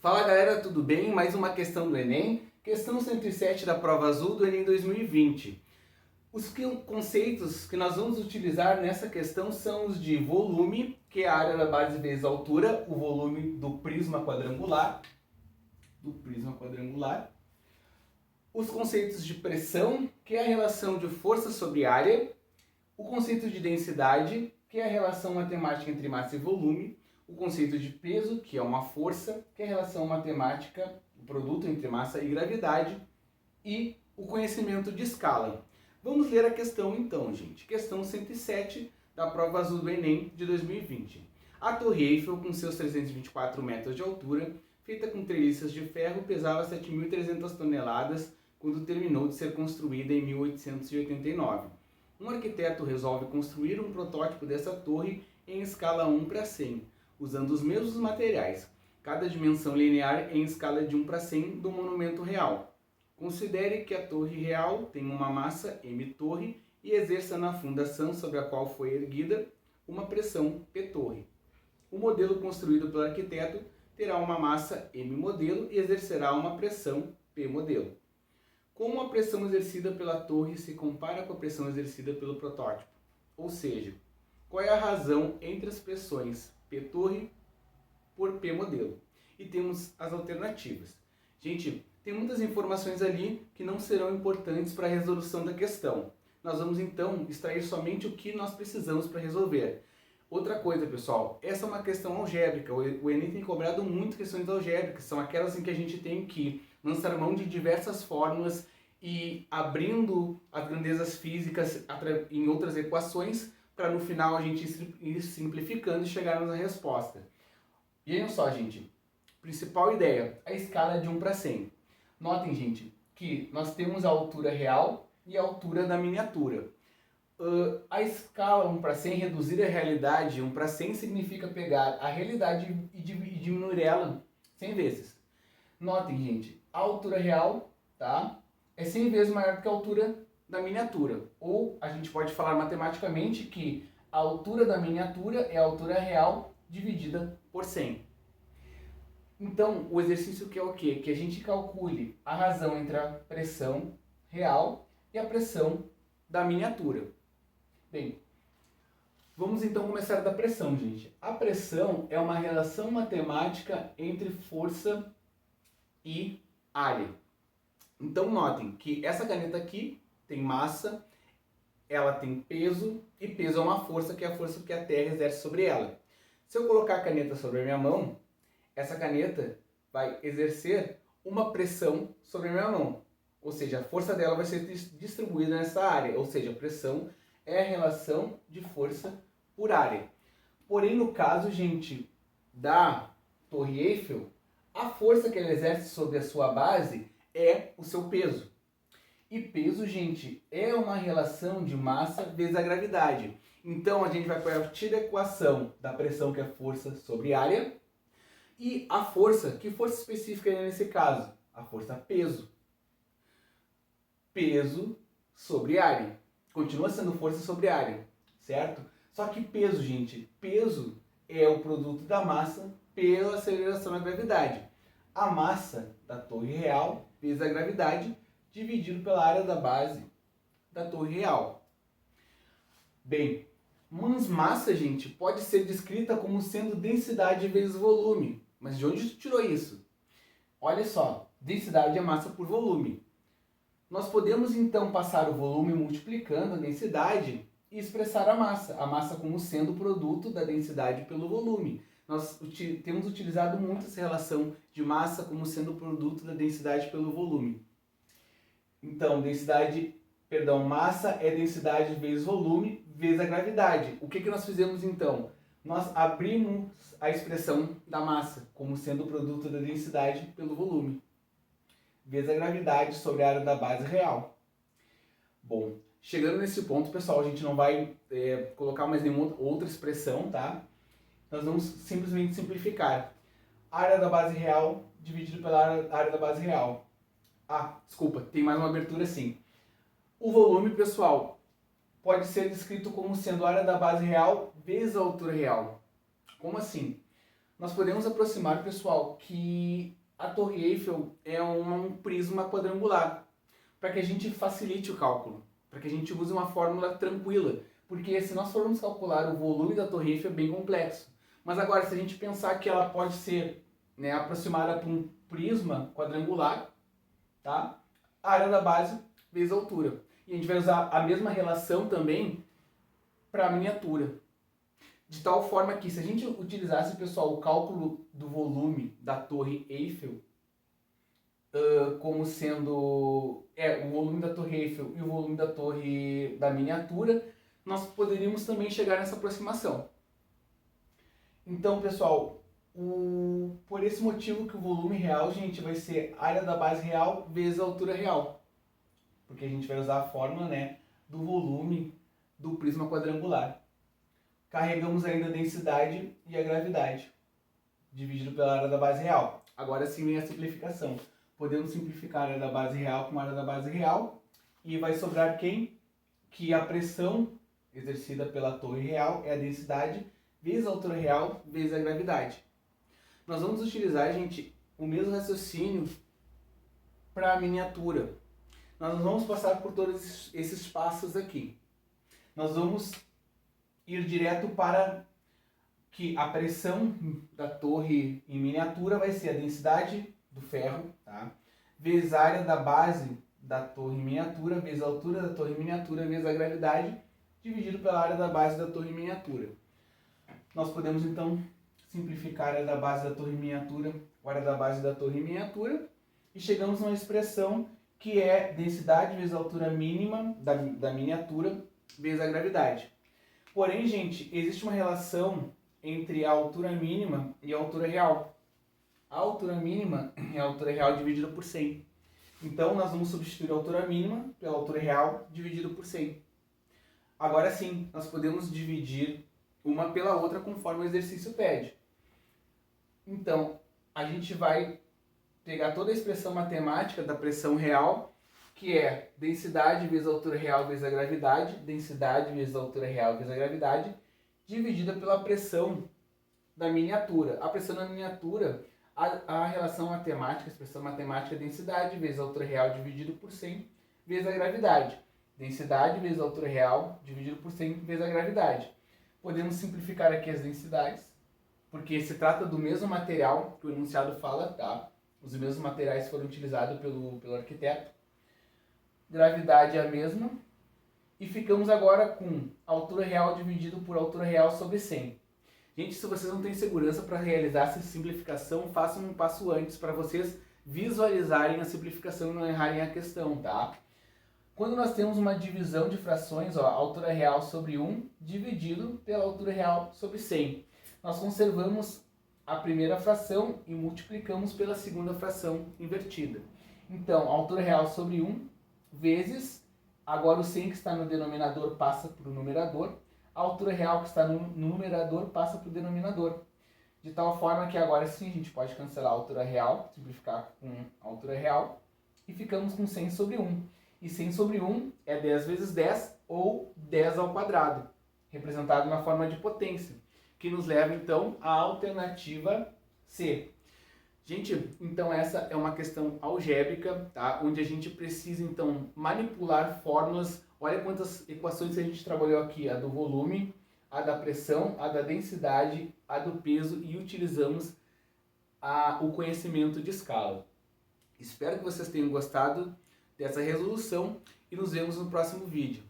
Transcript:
Fala galera, tudo bem? Mais uma questão do Enem, questão 107 da prova azul do Enem 2020. Os conceitos que nós vamos utilizar nessa questão são os de volume, que é a área da base vezes a altura, o volume do prisma quadrangular, os conceitos de pressão, que é a relação de força sobre área, o conceito de densidade, que é a relação matemática entre massa e volume, o conceito de peso, que é uma força, que é a relação matemática, o produto entre massa e gravidade, e o conhecimento de escala. Vamos ler a questão então, gente. Questão 107 da prova azul do Enem de 2020. A Torre Eiffel, com seus 324 metros de altura, feita com treliças de ferro, pesava 7.300 toneladas quando terminou de ser construída em 1889. Um arquiteto resolve construir um protótipo dessa torre em escala 1:100, usando os mesmos materiais, cada dimensão linear em escala de 1:100 do monumento real. Considere que a torre real tem uma massa m torre e exerça na fundação sobre a qual foi erguida uma pressão P torre. O modelo construído pelo arquiteto terá uma massa m modelo e exercerá uma pressão P modelo. Como a pressão exercida pela torre se compara com a pressão exercida pelo protótipo? Ou seja, qual é a razão entre as pressões P torre por P modelo? E temos as alternativas. Gente, tem muitas informações ali que não serão importantes para a resolução da questão. Nós vamos então extrair somente o que nós precisamos para resolver. Outra coisa, pessoal, essa é uma questão algébrica. O Enem tem cobrado muito questões algébricas, são aquelas em que a gente tem que lançar mão de diversas fórmulas e abrindo as grandezas físicas em outras equações para no final a gente ir simplificando e chegarmos à resposta. E olha só, gente, principal ideia, a escala de 1:100. Notem, gente, que nós temos a altura real e a altura da miniatura. A escala 1:100, reduzir a realidade 1:100 significa pegar a realidade e diminuir ela 100 vezes. Notem, gente, a altura real, tá, é 100 vezes maior do que a altura da miniatura. Ou a gente pode falar matematicamente que a altura da miniatura é a altura real dividida por 100. Então, o exercício que é o quê? Que a gente calcule a razão entre a pressão real e a pressão da miniatura. Bem, vamos então começar da pressão, gente. A pressão é uma relação matemática entre força e área. Então notem que essa caneta aqui tem massa, ela tem peso, e peso é uma força, que é a força que a Terra exerce sobre ela. Se eu colocar a caneta sobre a minha mão, essa caneta vai exercer uma pressão sobre a minha mão. Ou seja, a força dela vai ser distribuída nessa área. Ou seja, a pressão é a relação de força por área. Porém, no caso, gente, da Torre Eiffel, a força que ela exerce sobre a sua base é o seu peso. E peso, gente, é uma relação de massa vezes a gravidade. Então, a gente vai partir da equação da pressão, que é força sobre área, e a força, que força específica é nesse caso? A força peso. Peso sobre área. Continua sendo força sobre área, certo? Só que peso, gente, peso é o produto da massa pela aceleração da gravidade. A massa da torre real vezes a gravidade dividido pela área da base da torre real. Bem, mas massa, gente, pode ser descrita como sendo densidade vezes volume. Mas de onde tu tirou isso? Olha só, densidade é massa por volume. Nós podemos então passar o volume multiplicando a densidade e expressar a massa como sendo o produto da densidade pelo volume. Nós temos utilizado muito essa relação de massa como sendo o produto da densidade pelo volume. Então, massa é densidade vezes volume vezes a gravidade. O que nós fizemos então? Nós abrimos a expressão da massa como sendo o produto da densidade pelo volume, vezes a gravidade sobre a área da base real. Bom, chegando nesse ponto, pessoal, a gente não vai colocar mais nenhuma outra expressão, tá? Nós vamos simplesmente simplificar. Área da base real dividido pela área da base real. Ah, desculpa, tem mais uma abertura sim. O volume, pessoal, pode ser descrito como sendo a área da base real vezes a altura real. Como assim? Nós podemos aproximar, pessoal, que a Torre Eiffel é um prisma quadrangular, para que a gente facilite o cálculo, para que a gente use uma fórmula tranquila, porque se nós formos calcular o volume da Torre Eiffel é bem complexo. Mas agora, se a gente pensar que ela pode ser, né, aproximada por um prisma quadrangular, tá? A área da base vezes a altura. E a gente vai usar a mesma relação também para a miniatura. De tal forma que, se a gente utilizasse, pessoal, o cálculo do volume da Torre Eiffel, como sendo o volume da Torre Eiffel e o volume da torre da miniatura, nós poderíamos também chegar nessa aproximação. Então, pessoal, por esse motivo que o volume real, gente, vai ser a área da base real vezes a altura real. Porque a gente vai usar a fórmula, né, do volume do prisma quadrangular. Carregamos ainda a densidade e a gravidade, dividido pela área da base real. Agora sim vem a simplificação. Podemos simplificar a área da base real com a área da base real. E vai sobrar quem? Que a pressão exercida pela torre real é a densidade vezes a altura real vezes a gravidade. Nós vamos utilizar, gente, o mesmo raciocínio para a miniatura. Nós vamos passar por todos esses passos aqui. Nós vamos ir direto para que a pressão da torre em miniatura vai ser a densidade do ferro, tá? Vezes a área da base da torre em miniatura, vezes a altura da torre em miniatura, vezes a gravidade, dividido pela área da base da torre em miniatura. Nós podemos, então, simplificar a área da base da torre em miniatura, a área da base da torre em miniatura, e chegamos a uma expressão que é densidade vezes a altura mínima da miniatura, vezes a gravidade. Porém, gente, existe uma relação entre a altura mínima e a altura real. A altura mínima é a altura real dividida por 100. Então, nós vamos substituir a altura mínima pela altura real dividido por 100. Agora sim, nós podemos dividir uma pela outra conforme o exercício pede. Então, a gente vai pegar toda a expressão matemática da pressão real, que é densidade vezes a altura real vezes a gravidade, densidade vezes a altura real vezes a gravidade, dividida pela pressão da miniatura. A pressão da miniatura, a relação matemática, a expressão matemática é densidade vezes a altura real dividido por 100 vezes a gravidade. Densidade vezes a altura real dividido por 100 vezes a gravidade. Podemos simplificar aqui as densidades, porque se trata do mesmo material que o enunciado fala, tá? Os mesmos materiais foram utilizados pelo arquiteto. Gravidade é a mesma. E ficamos agora com altura real dividido por altura real sobre 100. Gente, se vocês não têm segurança para realizar essa simplificação, façam um passo antes para vocês visualizarem a simplificação e não errarem a questão, tá? Quando nós temos uma divisão de frações, ó, altura real sobre 1 dividido pela altura real sobre 100, nós conservamos a primeira fração e multiplicamos pela segunda fração invertida. Então, altura real sobre 1 vezes, agora o 100 que está no denominador passa para o numerador, a altura real que está no numerador passa para o denominador. De tal forma que agora sim a gente pode cancelar a altura real, simplificar com a altura real, e ficamos com 100 sobre 1. E 100 sobre 1 é 10 vezes 10, ou 10 ao quadrado, representado na forma de potência, que nos leva então à alternativa C. Gente, então essa é uma questão algébrica, tá? Onde a gente precisa então manipular fórmulas. Olha quantas equações a gente trabalhou aqui, a do volume, a da pressão, a da densidade, a do peso, e utilizamos o conhecimento de escala. Espero que vocês tenham gostado dessa resolução e nos vemos no próximo vídeo.